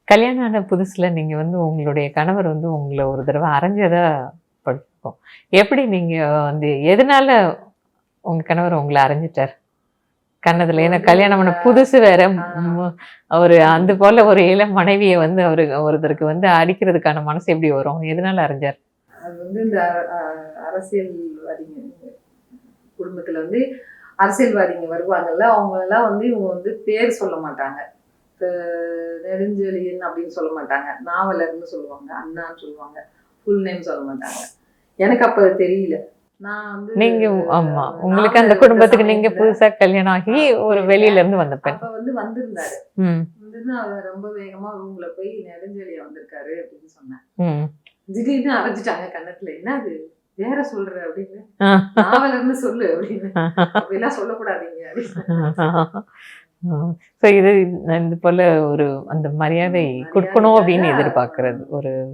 கல்யாணம் ஆன புதுசுல நீங்க வந்து உங்களுடைய கணவர் வந்து உங்கள ஒரு தடவ அரைஞ்சதா படிச்சிருக்கோம். எப்படி நீங்க வந்து எதனால உங்க கணவர் உங்கள அரைஞ்சிட்டார்? கன்னத்துல. அப்ப ஏன்னா வந்து கல்யாணம் எங்க ஆன புதுசு வேற. ஆ அவரு அந்த போல ஒரு இளம் மனைவிய வந்து அவரு ஒருத்தருக்கு வந்து அடிக்கிறதுக்கான மனசு எப்படி வரும்? எதனால அரைஞ்சார்? அது வந்து இந்த அரசியல்வாதிங்க குடும்பத்துல வந்து அரசியல்வாதிங்க வருவாங்கல்ல, அவங்களலாம் வந்து இவங்க வந்து பேர் சொல்ல மாட்டாங்க. இப்ப நெடுஞ்செழியன் அப்படின்னு சொல்ல மாட்டாங்க. நாவலர்ன்னு சொல்லுவாங்க. அண்ணான்னு சொல்லுவாங்க. ஃபுல் நேம் சொல்ல மாட்டாங்க. எனக்கு அப்ப அது தெரியல. நான் வந்து நீங்க ஆமா. உங்களுக்கு அந்த நாவலர் வந்த குடும்பத்துக்கு நீங்க சமயத்துல புதுசா கல்யாணம் ஆகி ஒரு வெளியில போயிருக்கேன். இருந்து வந்த பெண். அப்ப வந்து வந்திருந்தாரு. ம். வந்து அவர் ரொம்ப வேகமா ரூம்ல போய் நெடுஞ்செழியன் வந்திருக்காரு அப்படின்னு சொன்னேன். ம். திடீர்னு அரைஞ்சிட்டாங்க கன்னத்துல. என்னது வேற சொல்ற அப்படின்னு. ஆ. நாவலர்ன்னு சொல்லு அப்படின்னு. அப்படிலாம் சொல்லக்கூடாதீங்க அப்படின்னு. ஸோ இது போல ஒரு அந்த மரியாதை மரியாதை குடுக்கணும் அப்படின்னு எதிர்பார்க்கிறது. ஒரு